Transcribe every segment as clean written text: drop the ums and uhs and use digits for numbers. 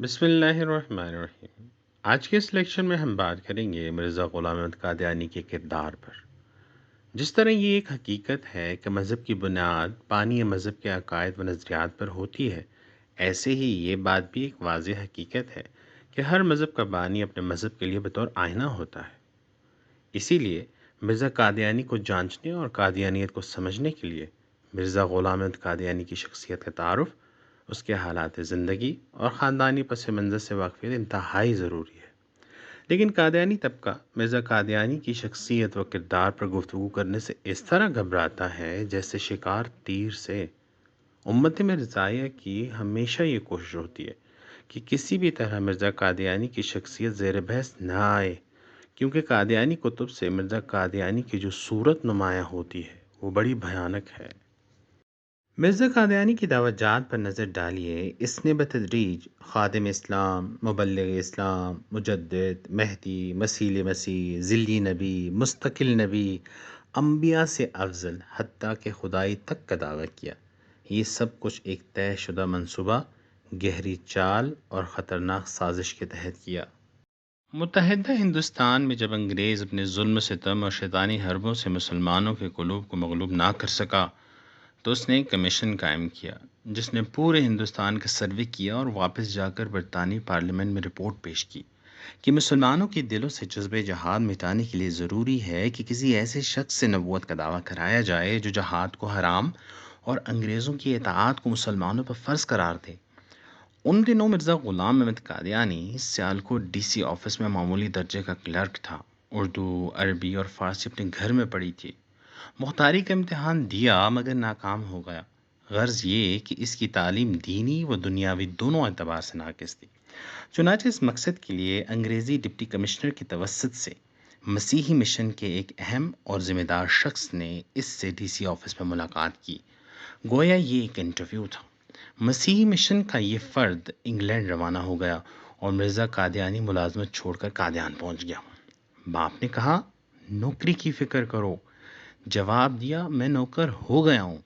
بسم اللہ الرحمن الرحیم۔ آج کے اس لیکچر میں ہم بات کریں گے مرزا غلام احمد قادیانی کے کردار پر۔ جس طرح یہ ایک حقیقت ہے کہ مذہب کی بنیاد بانی مذہب کے عقائد و نظریات پر ہوتی ہے، ایسے ہی یہ بات بھی ایک واضح حقیقت ہے کہ ہر مذہب کا بانی اپنے مذہب کے لیے بطور آئینہ ہوتا ہے۔ اسی لیے مرزا قادیانی کو جانچنے اور قادیانیت کو سمجھنے کے لیے مرزا غلام احمد قادیانی کی شخصیت کا تعارف، اس کے حالات زندگی اور خاندانی پس منظر سے واقفیت انتہائی ضروری ہے۔ لیکن قادیانی طبقہ مرزا قادیانی کی شخصیت و کردار پر گفتگو کرنے سے اس طرح گھبراتا ہے جیسے شکار تیر سے۔ امت مرزائیہ کی ہمیشہ یہ کوشش ہوتی ہے کہ کسی بھی طرح مرزا قادیانی کی شخصیت زیر بحث نہ آئے، کیونکہ قادیانی کتب سے مرزا قادیانی کی جو صورت نمایاں ہوتی ہے وہ بڑی بھیانک ہے۔ مرزا قادیانی کی دعوت جات پر نظر ڈالیے، اس نے بتدریج خادم اسلام، مبلغ اسلام، مجدد، مہدی، مسیح مسیح، ذلی نبی، مستقل نبی، انبیاء سے افضل، حتیٰ کہ خدائی تک کا دعویٰ کیا۔ یہ سب کچھ ایک طے شدہ منصوبہ، گہری چال اور خطرناک سازش کے تحت کیا۔ متحدہ ہندوستان میں جب انگریز اپنے ظلم ستم اور شیطانی حربوں سے مسلمانوں کے قلوب کو مغلوب نہ کر سکا تو اس نے ایک کمیشن قائم کیا جس نے پورے ہندوستان کا سروے کیا اور واپس جا کر برطانوی پارلیمنٹ میں رپورٹ پیش کی کہ مسلمانوں کے دلوں سے جذبہ جہاد مٹانے کے لیے ضروری ہے کہ کسی ایسے شخص سے نبوت کا دعویٰ کرایا جائے جو جہاد کو حرام اور انگریزوں کی اطاعت کو مسلمانوں پر فرض قرار دے۔ ان دنوں Mirza Ghulam Ahmad Qadiani Sialkot D C office میں معمولی درجے کا کلرک تھا۔ اردو، عربی اور فارسی اپنے گھر میں پڑھی تھی۔ مختاری کا امتحان دیا مگر ناکام ہو گیا۔ غرض یہ کہ اس کی تعلیم دینی و دنیاوی دونوں اعتبار سے ناقص تھی۔ چنانچہ اس مقصد کے لیے انگریزی ڈپٹی کمشنر کی توسط سے مسیحی مشن کے ایک اہم اور ذمہ دار شخص نے اس سے ڈی سی آفس میں ملاقات کی، گویا یہ ایک انٹرویو تھا۔ مسیحی مشن کا یہ فرد انگلینڈ روانہ ہو گیا اور مرزا قادیانی ملازمت چھوڑ کر قادیان پہنچ گیا۔ باپ نے کہا، نوکری کی فکر کرو۔ جواب دیا، میں نوکر ہو گیا ہوں۔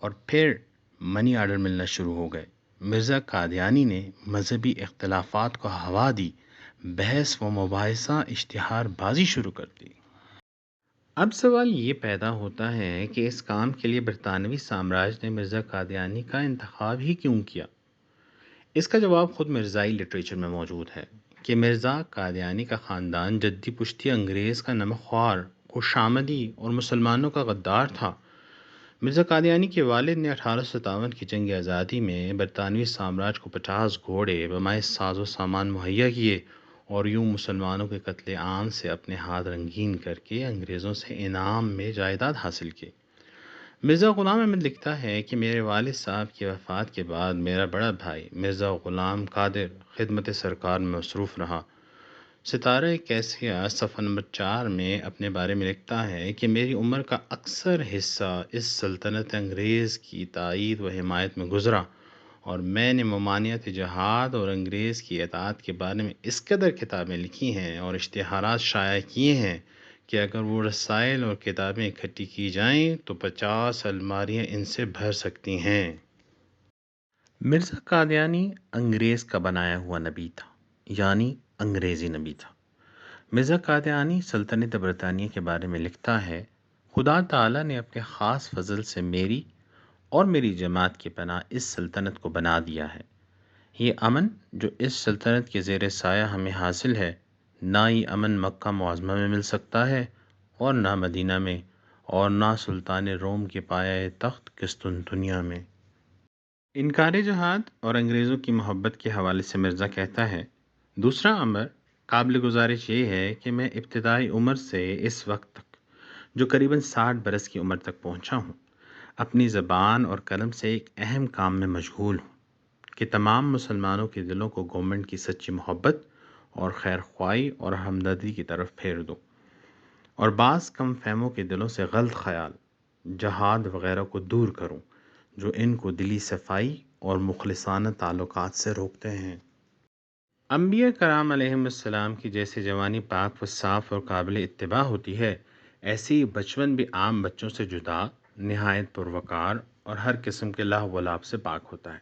اور پھر منی آرڈر ملنا شروع ہو گئے۔ مرزا قادیانی نے مذہبی اختلافات کو ہوا دی، بحث و مباحثہ اشتہار بازی شروع کر دی۔ اب سوال یہ پیدا ہوتا ہے کہ اس کام کے لیے برطانوی سامراج نے مرزا قادیانی کا انتخاب ہی کیوں کیا؟ اس کا جواب خود مرزائی لٹریچر میں موجود ہے کہ مرزا قادیانی کا خاندان جدی پشتی انگریز کا نمکخوار، خوشامدی اور مسلمانوں کا غدار تھا۔ مرزا قادیانی کے والد نے 1857 کی جنگ آزادی میں برطانوی سامراج کو 50 گھوڑے بمائے ساز و سامان مہیا کیے اور یوں مسلمانوں کے قتل عام سے اپنے ہاتھ رنگین کر کے انگریزوں سے انعام میں جائیداد حاصل کی۔ مرزا غلام احمد لکھتا ہے کہ میرے والد صاحب کی وفات کے بعد میرا بڑا بھائی مرزا غلام قادر خدمت سرکار میں مصروف رہا۔ ستارہ کیسیا صفحہ نمبر 4 میں اپنے بارے میں لکھتا ہے کہ میری عمر کا اکثر حصہ اس سلطنت انگریز کی تائید و حمایت میں گزرا اور میں نے ممانعت جہاد اور انگریز کی اطاعت کے بارے میں اس قدر کتابیں لکھی ہیں اور اشتہارات شائع کیے ہیں کہ اگر وہ رسائل اور کتابیں اکٹھی کی جائیں تو 50 الماریاں ان سے بھر سکتی ہیں۔ مرزا قادیانی انگریز کا بنایا ہوا نبی تھا، یعنی انگریزی نبی تھا۔ مرزا قادیانی سلطنت برطانیہ کے بارے میں لکھتا ہے، خدا تعالیٰ نے اپنے خاص فضل سے میری اور میری جماعت کی پناہ اس سلطنت کو بنا دیا ہے۔ یہ امن جو اس سلطنت کے زیر سایہ ہمیں حاصل ہے، نہ یہ امن مکہ معظمہ میں مل سکتا ہے اور نہ مدینہ میں اور نہ سلطان روم کے پایہ تخت قسطنطنیہ میں۔ انکار جہاد اور انگریزوں کی محبت کے حوالے سے مرزا کہتا ہے، دوسرا امر قابل گزارش یہ ہے کہ میں ابتدائی عمر سے اس وقت تک جو قریباً 60 برس کی عمر تک پہنچا ہوں، اپنی زبان اور قلم سے ایک اہم کام میں مشغول ہوں کہ تمام مسلمانوں کے دلوں کو گورنمنٹ کی سچی محبت اور خیر خواہی اور ہمدردی کی طرف پھیر دو اور بعض کم فہموں کے دلوں سے غلط خیال، جہاد وغیرہ کو دور کروں جو ان کو دلی صفائی اور مخلصانہ تعلقات سے روکتے ہیں۔ انبیاء کرام علیہم السلام کی جیسے جوانی پاک و صاف اور قابل اتباع ہوتی ہے، ایسی ہی بچپن بھی عام بچوں سے جدا، نہایت پروقار اور ہر قسم کے لہو و لعب سے پاک ہوتا ہے۔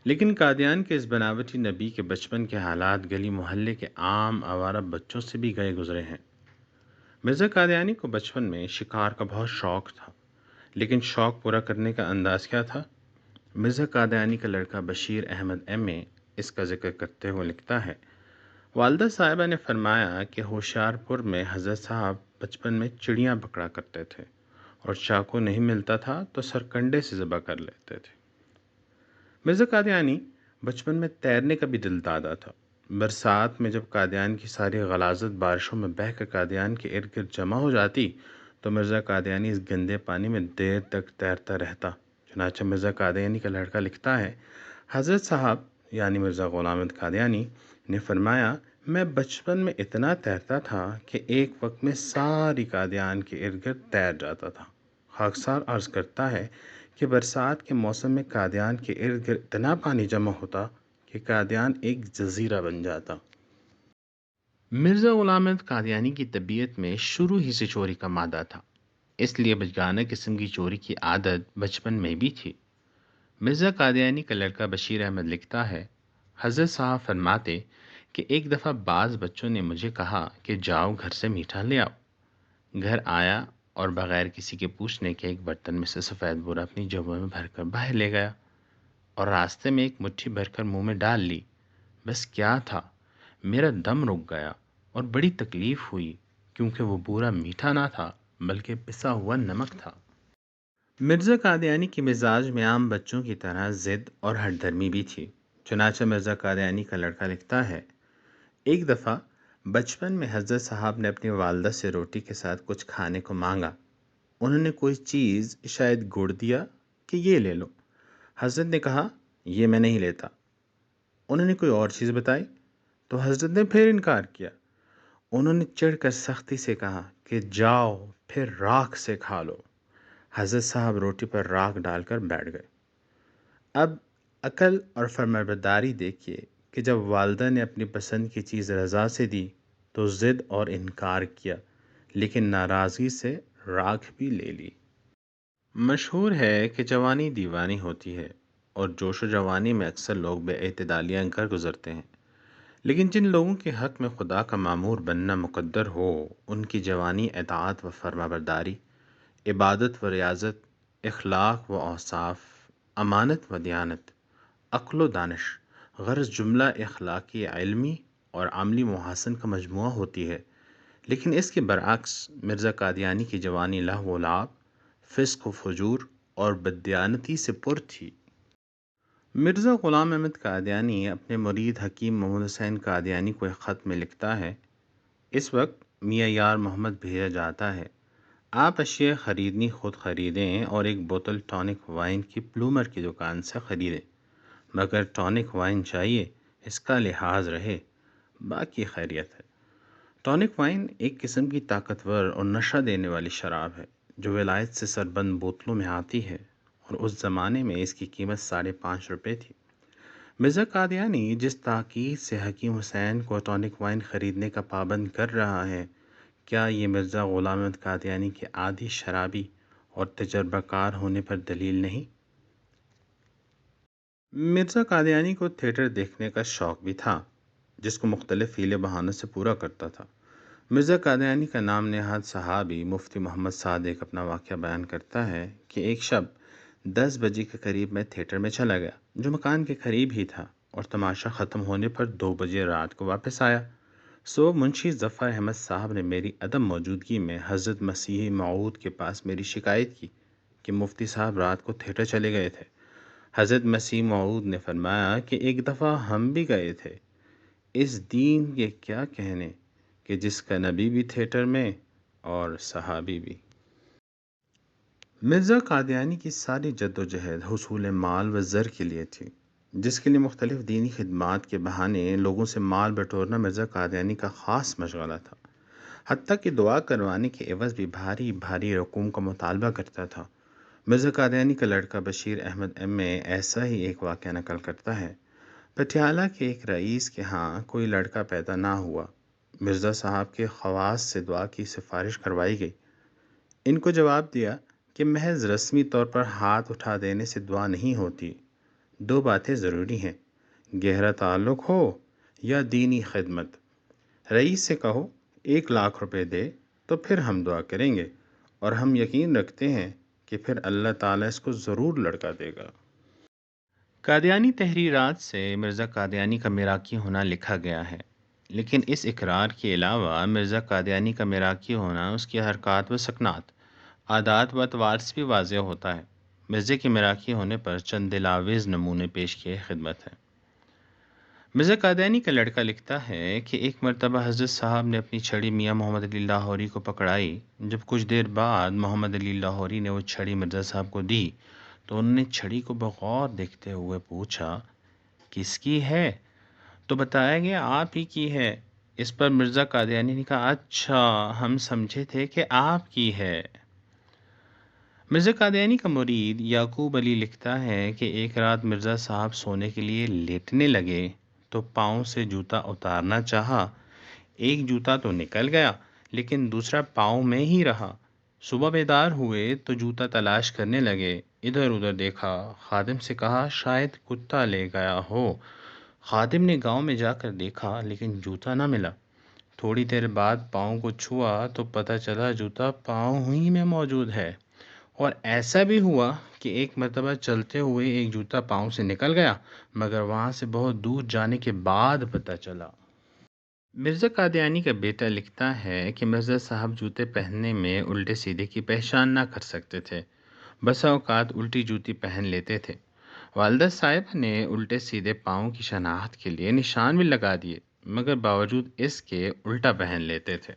لیکن قادیان کے اس بناوٹی نبی کے بچپن کے حالات گلی محلے کے عام آوارہ بچوں سے بھی گئے گزرے ہیں۔ مرزا قادیانی کو بچپن میں شکار کا بہت شوق تھا، لیکن شوق پورا کرنے کا انداز کیا تھا؟ مرزا قادیانی کا لڑکا بشیر احمد ایم اے اس کا ذکر کرتے ہوئے لکھتا ہے، والدہ صاحبہ نے فرمایا کہ ہوشیار پور میں حضرت صاحب بچپن میں چڑیاں پکڑا کرتے تھے اور چاقو نہیں ملتا تھا تو سرکنڈے سے ذبح کر لیتے تھے۔ مرزا قادیانی بچپن میں تیرنے کا بھی دل دادا تھا۔ برسات میں جب قادیان کی ساری غلاظت بارشوں میں بہہ کر قادیان کے ارد گرد جمع ہو جاتی تو مرزا قادیانی اس گندے پانی میں دیر تک تیرتا رہتا۔ چنانچہ مرزا قادیانی کا لڑکا لکھتا ہے، حضرت صاحب یعنی مرزا غلام احمد قادیانی نے فرمایا، میں بچپن میں اتنا تیرتا تھا کہ ایک وقت میں ساری قادیان کے ارد گرد تیر جاتا تھا۔ خاکسار عرض کرتا ہے کہ برسات کے موسم میں قادیان کے ارد گرد اتنا پانی جمع ہوتا کہ قادیان ایک جزیرہ بن جاتا۔ مرزا غلام احمد قادیانی کی طبیعت میں شروع ہی سے چوری کا مادہ تھا، اس لیے بچگانہ قسم کی چوری کی عادت بچپن میں بھی تھی۔ مرزا قادیانی کا لڑکا بشیر احمد لکھتا ہے، حضرت صاحب فرماتے کہ ایک دفعہ بعض بچوں نے مجھے کہا کہ جاؤ گھر سے میٹھا لے آؤ۔ گھر آیا اور بغیر کسی کے پوچھنے کے ایک برتن میں سے سفید بورا اپنی جوبوں میں بھر کر باہر لے گیا اور راستے میں ایک مٹھی بھر کر منہ میں ڈال لی۔ بس کیا تھا، میرا دم رک گیا اور بڑی تکلیف ہوئی، کیونکہ وہ بورا میٹھا نہ تھا بلکہ پسا ہوا نمک تھا۔ مرزا قادیانی کے مزاج میں عام بچوں کی طرح ضد اور ہٹ دھرمی بھی تھی۔ چنانچہ مرزا قادیانی کا لڑکا لکھتا ہے، ایک دفعہ بچپن میں حضرت صاحب نے اپنی والدہ سے روٹی کے ساتھ کچھ کھانے کو مانگا۔ انہوں نے کوئی چیز شاید گڑ دیا کہ یہ لے لو۔ حضرت نے کہا، یہ میں نہیں لیتا۔ انہوں نے کوئی اور چیز بتائی تو حضرت نے پھر انکار کیا۔ انہوں نے چڑھ کر سختی سے کہا کہ جاؤ پھر راکھ سے کھا لو۔ حضرت صاحب روٹی پر راکھ ڈال کر بیٹھ گئے۔ اب عقل اور فرمانبرداری دیکھیے کہ جب والدہ نے اپنی پسند کی چیز رضا سے دی تو ضد اور انکار کیا، لیکن ناراضگی سے راکھ بھی لے لی۔ مشہور ہے کہ جوانی دیوانی ہوتی ہے اور جوش و جوانی میں اکثر لوگ بے اعتدالیاں کر گزرتے ہیں، لیکن جن لوگوں کے حق میں خدا کا مامور بننا مقدر ہو، ان کی جوانی اطاعت و فرمانبرداری، عبادت و ریاضت، اخلاق و اوصاف، امانت و دیانت، عقل و دانش، غرض جملہ اخلاقی، علمی اور عملی محاسن کا مجموعہ ہوتی ہے۔ لیکن اس کے برعکس مرزا قادیانی کی جوانی لہو و لعب، فسق و فجور اور بددیانتی سے پر تھی۔ مرزا غلام احمد قادیانی اپنے مرید حکیم محمد حسین قادیانی کو ایک خط میں لکھتا ہے، اس وقت میاں یار محمد بھیجا جاتا ہے، آپ اشیاء خریدنی خود خریدیں اور ایک بوتل ٹونک وائن کی پلومر کی دکان سے خریدیں، مگر ٹونک وائن چاہیے، اس کا لحاظ رہے، باقی خیریت ہے۔ ٹونک وائن ایک قسم کی طاقتور اور نشہ دینے والی شراب ہے جو ولایت سے سربند بوتلوں میں آتی ہے، اور اس زمانے میں اس کی قیمت 5.5 روپے تھی۔ مرزا قادیانی جس تاکید سے حکیم حسین کو ٹونک وائن خریدنے کا پابند کر رہا ہے، کیا یہ مرزا غلام احمد قادیانی کے عادی شرابی اور تجربہ کار ہونے پر دلیل نہیں؟ مرزا قادیانی کو تھیٹر دیکھنے کا شوق بھی تھا، جس کو مختلف ہیلے بہانوں سے پورا کرتا تھا۔ مرزا قادیانی کا نام نہاد صحابی مفتی محمد صادق اپنا واقعہ بیان کرتا ہے کہ ایک شب 10 بجے کے قریب میں تھیٹر میں چلا گیا، جو مکان کے قریب ہی تھا، اور تماشا ختم ہونے پر 2 بجے رات کو واپس آیا۔ منشی ظفر احمد صاحب نے میری عدم موجودگی میں حضرت مسیح موعود کے پاس میری شکایت کی کہ مفتی صاحب رات کو تھیٹر چلے گئے تھے۔ حضرت مسیح موعود نے فرمایا کہ ایک دفعہ ہم بھی گئے تھے، اس دین کے کیا کہنے کہ جس کا نبی بھی تھیٹر میں اور صحابی بھی۔ مرزا قادیانی کی ساری جد و جہد حصول مال و زر کے لیے تھی، جس کے لیے مختلف دینی خدمات کے بہانے لوگوں سے مال بٹورنا مرزا قادیانی کا خاص مشغلہ تھا، حتیٰ کہ دعا کروانے کے عوض بھی بھاری بھاری رقوم کا مطالبہ کرتا تھا۔ مرزا قادیانی کا لڑکا بشیر احمد ایم اے ایسا ہی ایک واقعہ نقل کرتا ہے، پٹیالہ کے ایک رئیس کے ہاں کوئی لڑکا پیدا نہ ہوا، مرزا صاحب کے خواص سے دعا کی سفارش کروائی گئی۔ ان کو جواب دیا کہ محض رسمی طور پر ہاتھ اٹھا دینے سے دعا نہیں ہوتی، دو باتیں ضروری ہیں، گہرا تعلق ہو یا دینی خدمت۔ رئیس سے کہو 1 لاکھ روپے دے تو پھر ہم دعا کریں گے، اور ہم یقین رکھتے ہیں کہ پھر اللہ تعالیٰ اس کو ضرور لڑکا دے گا۔ قادیانی تحریرات سے مرزا قادیانی کا میراکی ہونا لکھا گیا ہے، لیکن اس اقرار کے علاوہ مرزا قادیانی کا میراکی ہونا اس کی حرکات و سکنات، عادات و اطوار سے بھی واضح ہوتا ہے۔ مرزا کے میراکی ہونے پر چند دلاویز نمونے پیش کیے خدمت ہے۔ مرزا قادیانی کا لڑکا لکھتا ہے کہ ایک مرتبہ حضرت صاحب نے اپنی چھڑی میاں محمد علی لاہوری کو پکڑائی۔ جب کچھ دیر بعد محمد علی لاہوری نے وہ چھڑی مرزا صاحب کو دی تو انہوں نے چھڑی کو بغور دیکھتے ہوئے پوچھا، کس کی ہے؟ تو بتایا گیا آپ ہی کی ہے۔ اس پر مرزا قادیانی نے کہا، اچھا، ہم سمجھے تھے کہ آپ کی ہے۔ مرزا قادیانی کا مرید یعقوب علی لکھتا ہے کہ ایک رات مرزا صاحب سونے کے لیے لیٹنے لگے تو پاؤں سے جوتا اتارنا چاہا۔ ایک جوتا تو نکل گیا لیکن دوسرا پاؤں میں ہی رہا۔ صبح بیدار ہوئے تو جوتا تلاش کرنے لگے، ادھر ادھر دیکھا، خادم سے کہا شاید کتا لے گیا ہو۔ خادم نے گاؤں میں جا کر دیکھا لیکن جوتا نہ ملا۔ تھوڑی دیر بعد پاؤں کو چھوا تو پتہ چلا جوتا پاؤں ہی میں موجود ہے۔ اور ایسا بھی ہوا کہ ایک مرتبہ چلتے ہوئے ایک جوتا پاؤں سے نکل گیا، مگر وہاں سے بہت دور جانے کے بعد پتہ چلا۔ مرزا قادیانی کا بیٹا لکھتا ہے کہ مرزا صاحب جوتے پہننے میں الٹے سیدھے کی پہچان نہ کر سکتے تھے، بسا اوقات الٹی جوتی پہن لیتے تھے۔ والدہ صاحب نے الٹے سیدھے پاؤں کی شناخت کے لیے نشان بھی لگا دیے، مگر باوجود اس کے الٹا پہن لیتے تھے۔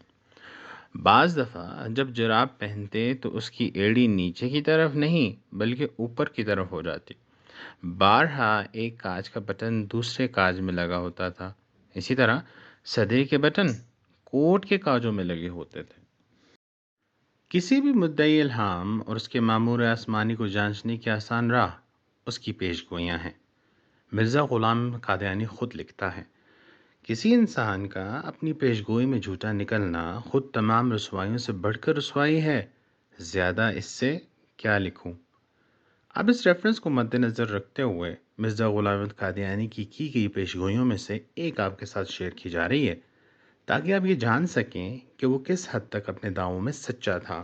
بعض دفعہ جب جراب پہنتے تو اس کی ایڑی نیچے کی طرف نہیں بلکہ اوپر کی طرف ہو جاتی۔ بارہا ایک کاج کا بٹن دوسرے کاج میں لگا ہوتا تھا، اسی طرح صدرے کے بٹن کوٹ کے کاجوں میں لگے ہوتے تھے۔ کسی بھی مدعی الہام اور اس کے مامور آسمانی کو جانچنے کی آسان راہ اس کی پیش گوئیاں ہیں۔ مرزا غلام قادیانی خود لکھتا ہے، کسی انسان کا اپنی پیش گوئی میں جھوٹا نکلنا خود تمام رسوائیوں سے بڑھ کر رسوائی ہے، زیادہ اس سے کیا لکھوں۔ اب اس ریفرنس کو مد نظر رکھتے ہوئے مرزا غلام احمد قادیانی کی گئی پیش گوئیوں میں سے ایک آپ کے ساتھ شیئر کی جا رہی ہے، تاکہ آپ یہ جان سکیں کہ وہ کس حد تک اپنے دعووں میں سچا تھا۔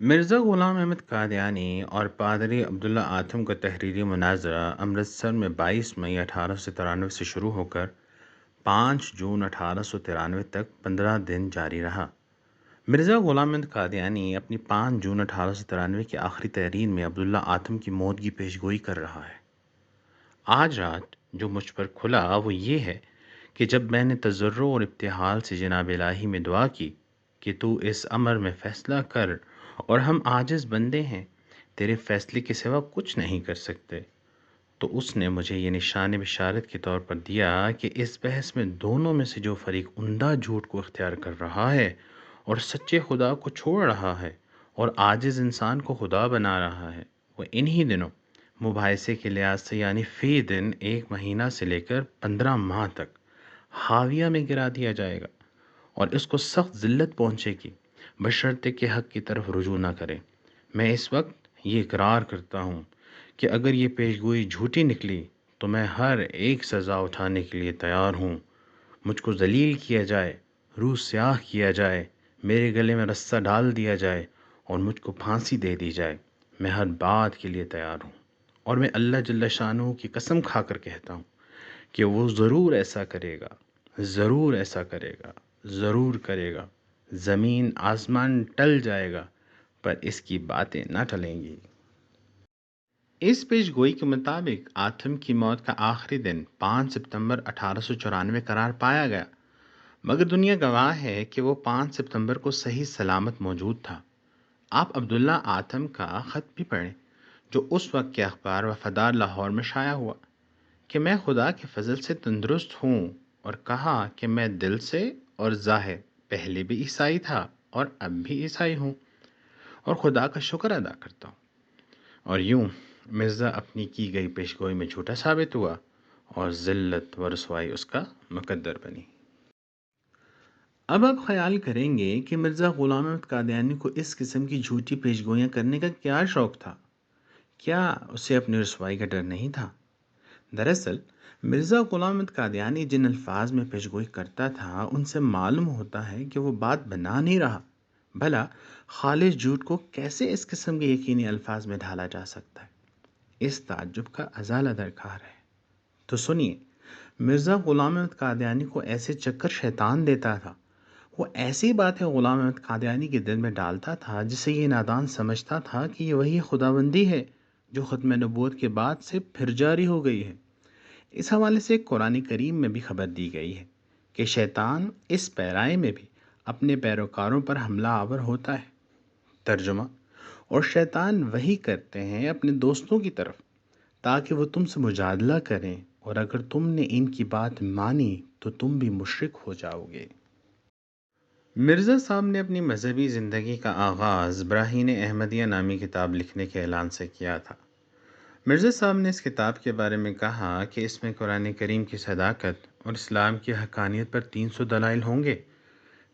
مرزا غلام احمد قادیانی اور پادری عبداللہ آتم کا تحریری مناظرہ امرتسر میں 22 مئی 1893 سے شروع ہو کر 5 جون 1893 تک 15 دن جاری رہا۔ مرزا غلام احمد قادیانی اپنی 5 جون 1893 کی آخری تحریر میں عبداللہ آتم کی موت کی پیش گوئی کر رہا ہے۔ آج رات جو مجھ پر کھلا وہ یہ ہے کہ جب میں نے تضرع اور ابتحال سے جناب الہی میں دعا کی کہ تو اس امر میں فیصلہ کر، اور ہم عاجز بندے ہیں، تیرے فیصلے کے سوا کچھ نہیں کر سکتے، تو اس نے مجھے یہ نشان بشارت کے طور پر دیا کہ اس بحث میں دونوں میں سے جو فریق عمدہ جھوٹ کو اختیار کر رہا ہے اور سچے خدا کو چھوڑ رہا ہے اور عاجز انسان کو خدا بنا رہا ہے، وہ انہی دنوں مباحثے کے لحاظ سے یعنی فی دن 1 مہینہ سے لے کر 15 ماہ تک حاویہ میں گرا دیا جائے گا، اور اس کو سخت ذلت پہنچے گی، بشرطے کہ حق کی طرف رجوع نہ کرے۔ میں اس وقت یہ اقرار کرتا ہوں کہ اگر یہ پیشگوئی جھوٹی نکلی تو میں ہر ایک سزا اٹھانے کے لیے تیار ہوں۔ مجھ کو ذلیل کیا جائے، روح سیاہ کیا جائے، میرے گلے میں رسہ ڈال دیا جائے اور مجھ کو پھانسی دے دی جائے، میں ہر بات کے لیے تیار ہوں۔ اور میں اللہ جل شانہ کی قسم کھا کر کہتا ہوں کہ وہ ضرور ایسا کرے گا، ضرور ایسا کرے گا، ضرور کرے گا۔ زمین آسمان ٹل جائے گا پر اس کی باتیں نہ ٹلیں گی۔ اس پیش گوئی کے مطابق آتم کی موت کا آخری دن 5 ستمبر 1894 قرار پایا گیا، مگر دنیا گواہ ہے کہ وہ 5 ستمبر کو صحیح سلامت موجود تھا۔ آپ عبداللہ آتم کا خط بھی پڑھیں جو اس وقت کے اخبار وفادار لاہور میں شائع ہوا کہ میں خدا کے فضل سے تندرست ہوں، اور کہا کہ میں دل سے اور ظاہر پہلے بھی عیسائی تھا اور اب بھی عیسائی ہوں اور خدا کا شکر ادا کرتا ہوں۔ اور یوں مرزا اپنی کی گئی پیشگوئی میں جھوٹا ثابت ہوا اور ذلت و رسوائی اس کا مقدر بنی۔ اب آپ خیال کریں گے کہ مرزا غلام احمد قادیانی کو اس قسم کی جھوٹی پیشگوئیاں کرنے کا کیا شوق تھا؟ کیا اسے اپنی رسوائی کا ڈر نہیں تھا؟ دراصل مرزا غلام احمد قادیانی جن الفاظ میں پیشگوئی کرتا تھا ان سے معلوم ہوتا ہے کہ وہ بات بنا نہیں رہا. بھلا خالص جھوٹ کو کیسے اس قسم کے یقینی الفاظ میں ڈھالا جا سکتا ہے؟ اس تعجب کا ازالہ درکار ہے. تو سنیے، مرزا غلام احمد قادیانی کو ایسے چکر شیطان دیتا تھا. وہ ایسی باتیں غلام احمد قادیانی کے دل میں ڈالتا تھا جسے یہ نادان سمجھتا تھا کہ یہ وہی خداوندی ہے جو ختم نبوت کے بعد سے پھر جاری ہو گئی ہے. اس حوالے سے قرآن کریم میں بھی خبر دی گئی ہے کہ شیطان اس پیرائے میں بھی اپنے پیروکاروں پر حملہ آور ہوتا ہے. ترجمہ: اور شیطان وہی کرتے ہیں اپنے دوستوں کی طرف تاکہ وہ تم سے مجادلہ کریں، اور اگر تم نے ان کی بات مانی تو تم بھی مشرک ہو جاؤ گے. مرزا صاحب نے اپنی مذہبی زندگی کا آغاز براہین احمدیہ نامی کتاب لکھنے کے اعلان سے کیا تھا. مرزا صاحب نے اس کتاب کے بارے میں کہا کہ اس میں قرآن کریم کی صداقت اور اسلام کی حقانیت پر 300 دلائل ہوں گے،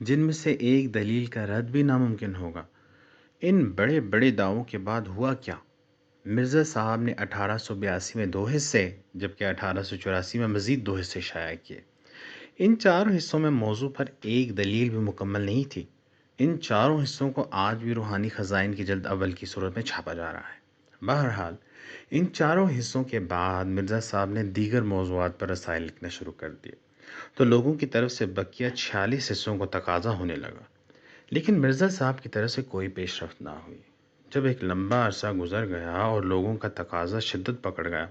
جن میں سے ایک دلیل کا رد بھی ناممکن ہوگا. ان بڑے بڑے دعووں کے بعد ہوا کیا؟ مرزا صاحب نے 1882 میں 2 حصے جبکہ 1884 میں مزید 2 حصے شائع کیے. ان چاروں حصوں میں موضوع پر ایک دلیل بھی مکمل نہیں تھی. ان چاروں حصوں کو آج بھی روحانی خزائن کی جلد اول کی صورت میں چھاپا جا رہا ہے. بہرحال ان چاروں حصوں کے بعد مرزا صاحب نے دیگر موضوعات پر رسائل لکھنا شروع کر دیے تو لوگوں کی طرف سے بقیہ 46 حصوں کو تقاضا ہونے لگا، لیکن مرزا صاحب کی طرف سے کوئی پیش رفت نہ ہوئی. جب ایک لمبا عرصہ گزر گیا اور لوگوں کا تقاضا شدت پکڑ گیا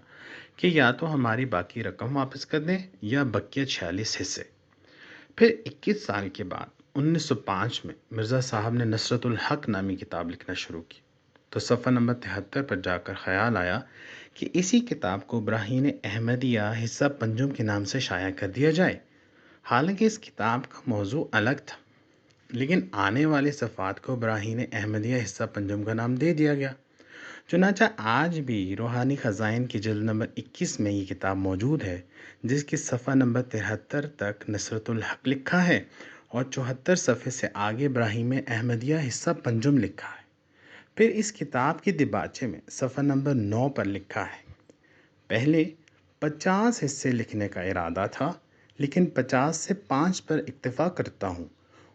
کہ یا تو ہماری باقی رقم واپس کر دیں یا بقیہ 46 حصے، پھر 21 سال کے بعد 1905 میں مرزا صاحب نے نصرت الحق نامی کتاب لکھنا شروع کی تو صفحہ نمبر 73 پر جا کر خیال آیا کہ اسی کتاب کو براہین احمدیہ حصہ پنجم کے نام سے شائع کر دیا جائے. حالانکہ اس کتاب کا موضوع الگ تھا، لیکن آنے والے صفحات کو براہین احمدیہ حصہ پنجم کا نام دے دیا گیا. چنانچہ آج بھی روحانی خزائن کی جلد نمبر 21 میں یہ کتاب موجود ہے، جس کی صفحہ نمبر 73 تک نصرت الحق لکھا ہے اور 74 صفحے سے آگے براہیم احمدیہ حصہ پنجم لکھا ہے. پھر اس کتاب کے دیباچے میں صفحہ نمبر 9 پر لکھا ہے: پہلے 50 حصے لکھنے کا ارادہ تھا، لیکن 50 سے 5 پر اکتفا کرتا ہوں،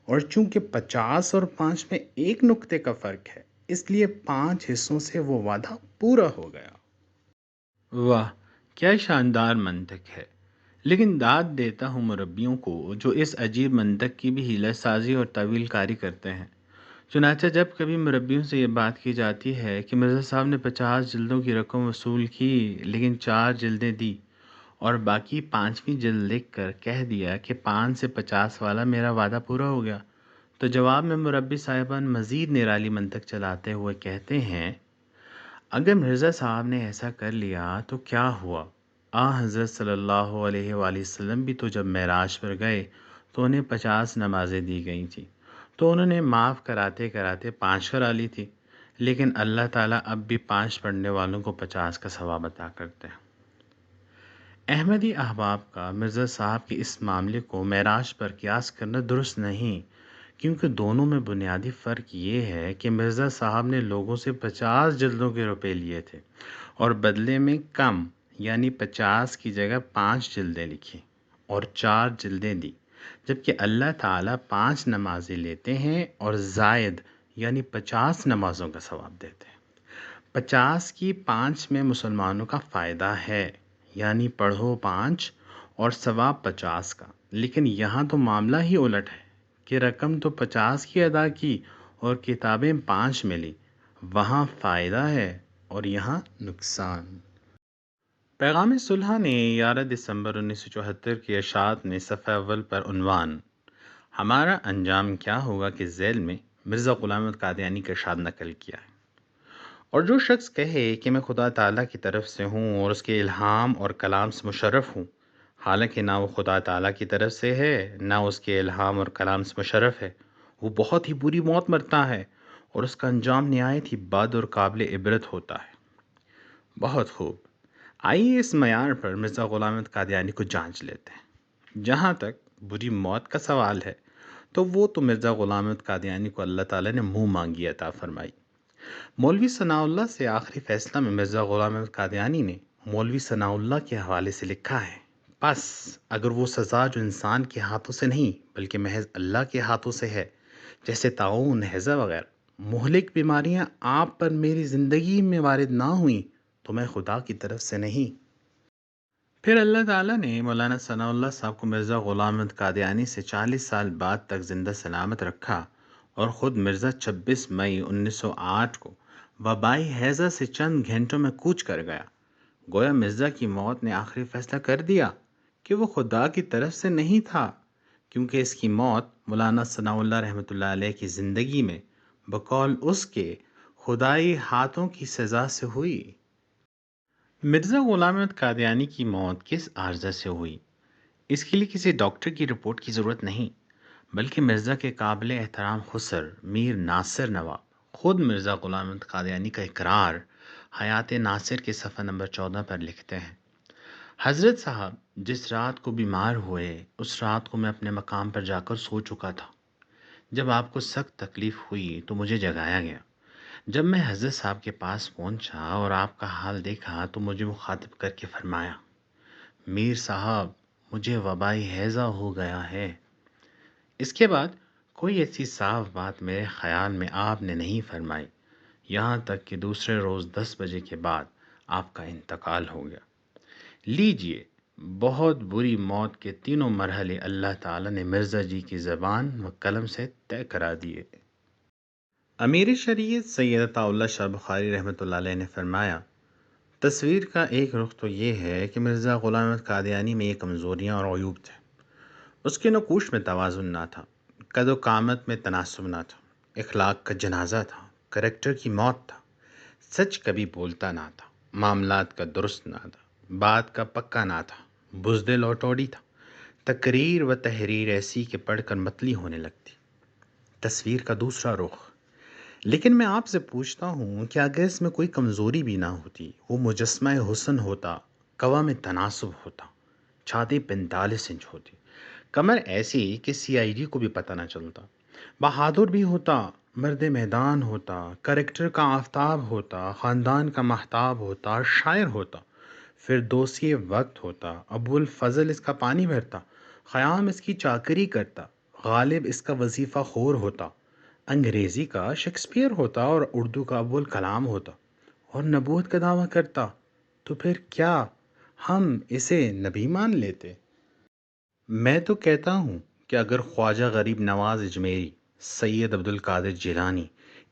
اور چونکہ 50 اور 5 میں ایک نقطے کا فرق ہے اس لیے 5 حصوں سے وہ وعدہ پورا ہو گیا. واہ، کیا شاندار منطق ہے! لیکن داد دیتا ہوں مربیوں کو جو اس عجیب منطق کی بھی حیلہ سازی اور طویل کاری کرتے ہیں. چنانچہ جب کبھی مربیوں سے یہ بات کی جاتی ہے کہ مرزا صاحب نے 50 جلدوں کی رقم وصول کی لیکن 4 جلدیں دی اور باقی 5ویں جلد لکھ کر کہہ دیا کہ 5 سے 50 والا میرا وعدہ پورا ہو گیا، تو جواب میں مربی صاحبان مزید نرالی منطق چلاتے ہوئے کہتے ہیں: اگر مرزا صاحب نے ایسا کر لیا تو کیا ہوا؟ حضرت صلی اللہ علیہ وآلہ وسلم بھی تو جب معراج پر گئے تو انہیں 50 نمازیں دی گئی تھیں، تو انہوں نے معاف کراتے کراتے 5 کرا لی تھی، لیکن اللہ تعالیٰ اب بھی 5 پڑھنے والوں کو 50 کا ثواب عطا کرتے ہیں. احمدی احباب کا مرزا صاحب کے اس معاملے کو معراج پر قیاس کرنا درست نہیں، کیونکہ دونوں میں بنیادی فرق یہ ہے کہ مرزا صاحب نے لوگوں سے 50 جلدوں کے روپے لیے تھے اور بدلے میں کم یعنی 50 کی جگہ 5 جلدیں لکھی اور 4 جلدیں دی، جبکہ اللہ تعالیٰ 5 نمازیں لیتے ہیں اور زائد یعنی 50 نمازوں کا ثواب دیتے ہیں. 50 کی 5 میں مسلمانوں کا فائدہ ہے، یعنی پڑھو 5 اور ثواب 50 کا. لیکن یہاں تو معاملہ ہی الٹ ہے کہ رقم تو 50 کی ادا کی اور کتابیں 5 ملی. وہاں فائدہ ہے اور یہاں نقصان. پیغام صلح نے 11 دسمبر 1974 کی اشاعت میں صفحہ اول پر عنوان ہمارا انجام کیا ہوگا کے ذیل میں مرزا غلام احمد قادیانی کا ارشاد نقل کیا ہے: اور جو شخص کہے کہ میں خدا تعالیٰ کی طرف سے ہوں اور اس کے الہام اور کلام سے مشرف ہوں، حالانکہ نہ وہ خدا تعالیٰ کی طرف سے ہے نہ اس کے الہام اور کلام سے مشرف ہے، وہ بہت ہی بری موت مرتا ہے اور اس کا انجام نہایت ہی بد اور قابل عبرت ہوتا ہے. بہت خوب، آئیے اس معیار پر مرزا غلام احمد قادیانی کو جانچ لیتے ہیں. جہاں تک بری موت کا سوال ہے تو وہ تو مرزا غلام احمد قادیانی کو اللہ تعالیٰ نے منہ مانگی عطا فرمائی. مولوی ثناء اللہ سے آخری فیصلہ میں مرزا غلام احمد قادیانی نے مولوی ثناء اللہ کے حوالے سے لکھا ہے، بس اگر وہ سزا جو انسان کے ہاتھوں سے نہیں بلکہ محض اللہ کے ہاتھوں سے ہے، جیسے طاعون، ہیضہ وغیرہ مہلک بیماریاں آپ پر میری زندگی میں وارد نہ ہوئیں تو میں خدا کی طرف سے نہیں۔ پھر اللہ تعالیٰ نے مولانا ثناء اللہ صاحب کو مرزا غلام احمد قادیانی سے 40 سال بعد تک زندہ سلامت رکھا، اور خود مرزا 26 مئی 1908 کو وبائی ہیضہ سے چند گھنٹوں میں کوچ کر گیا۔ گویا مرزا کی موت نے آخری فیصلہ کر دیا کہ وہ خدا کی طرف سے نہیں تھا، کیونکہ اس کی موت مولانا ثناء اللہ رحمۃ اللہ علیہ کی زندگی میں بقول اس کے خدائی ہاتھوں کی سزا سے ہوئی۔ مرزا غلام احمد قادیانی کی موت کس عارضہ سے ہوئی، اس کے لیے کسی ڈاکٹر کی رپورٹ کی ضرورت نہیں، بلکہ مرزا کے قابل احترام خسر میر ناصر نواب خود مرزا غلام احمد قادیانی کا اقرار حیات ناصر کے صفحہ نمبر 14 پر لکھتے ہیں: حضرت صاحب جس رات کو بیمار ہوئے اس رات کو میں اپنے مقام پر جا کر سو چکا تھا۔ جب آپ کو سخت تکلیف ہوئی تو مجھے جگایا گیا۔ جب میں حضرت صاحب کے پاس پہنچا اور آپ کا حال دیکھا تو مجھے مخاطب کر کے فرمایا: میر صاحب مجھے وبائی ہیضہ ہو گیا ہے۔ اس کے بعد کوئی ایسی صاف بات میرے خیال میں آپ نے نہیں فرمائی، یہاں تک کہ دوسرے روز 10 بجے کے بعد آپ کا انتقال ہو گیا۔ لیجئے، بہت بری موت کے تینوں مرحلے اللہ تعالیٰ نے مرزا جی کی زبان و قلم سے طے کرا دیے۔ امیر شریعت سید عطا اللہ شاہ بخاری رحمۃ اللہ علیہ نے فرمایا: تصویر کا ایک رخ تو یہ ہے کہ مرزا غلام احمد قادیانی میں یہ کمزوریاں اور عیوب تھے۔ اس کے نقوش میں توازن نہ تھا، قد و قامت میں تناسب نہ تھا، اخلاق کا جنازہ تھا، کریکٹر کی موت تھا، سچ کبھی بولتا نہ تھا، معاملات کا درست نہ تھا، بات کا پکا نہ تھا، بزدل اور ٹوڑی تھا، تقریر و تحریر ایسی کہ پڑھ کر متلی ہونے لگتی۔ تصویر کا دوسرا رخ۔ لیکن میں آپ سے پوچھتا ہوں کہ اگر اس میں کوئی کمزوری بھی نہ ہوتی، وہ مجسمہ حسن ہوتا، قوام تناسب ہوتا، چھاتی 45 انچ ہوتی، کمر ایسی کہ CID کو بھی پتہ نہ چلتا، بہادر بھی ہوتا، مرد میدان ہوتا، کریکٹر کا آفتاب ہوتا، خاندان کا مہتاب ہوتا، شاعر ہوتا، فردوسی وقت ہوتا، ابو الفضل اس کا پانی بھرتا، خیام اس کی چاکری کرتا، غالب اس کا وظیفہ خور ہوتا، انگریزی کا شیکسپیئر ہوتا اور اردو کا ابو الکلام ہوتا، اور نبوت کا دعویٰ کرتا، تو پھر کیا ہم اسے نبی مان لیتے؟ میں تو کہتا ہوں کہ اگر خواجہ غریب نواز اجمیری، سید عبد القادر جیلانی،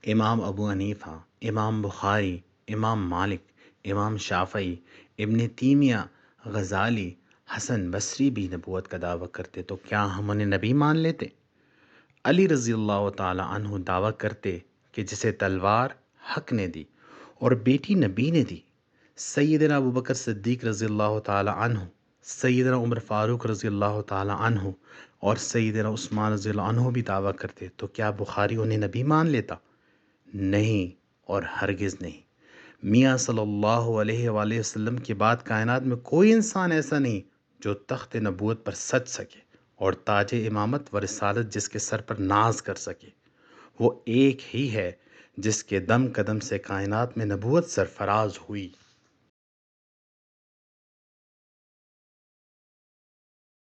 امام ابو حنیفہ، امام بخاری، امام مالک، امام شافعی، ابن تیمیہ، غزالی، حسن بصری بھی نبوت کا دعویٰ کرتے تو کیا ہم انہیں نبی مان لیتے؟ علی رضی اللہ تعالی عنہ دعویٰ کرتے کہ جسے تلوار حق نے دی اور بیٹی نبی نے دی۔ سیدنا ابوبکر صدیق رضی اللہ تعالی عنہ، سیدنا عمر فاروق رضی اللہ تعالی عنہ اور سیدنا عثمان رضی اللہ عنہ بھی دعویٰ کرتے تو کیا بخاری انہیں نبی مان لیتا؟ نہیں، اور ہرگز نہیں۔ میاں صلی اللہ علیہ وآلہ وسلم کے بعد کائنات میں کوئی انسان ایسا نہیں جو تخت نبوت پر سج سکے اور تاج امامت و رسالت جس کے سر پر ناز کر سکے۔ وہ ایک ہی ہے جس کے دم قدم سے کائنات میں نبوت سرفراز ہوئی۔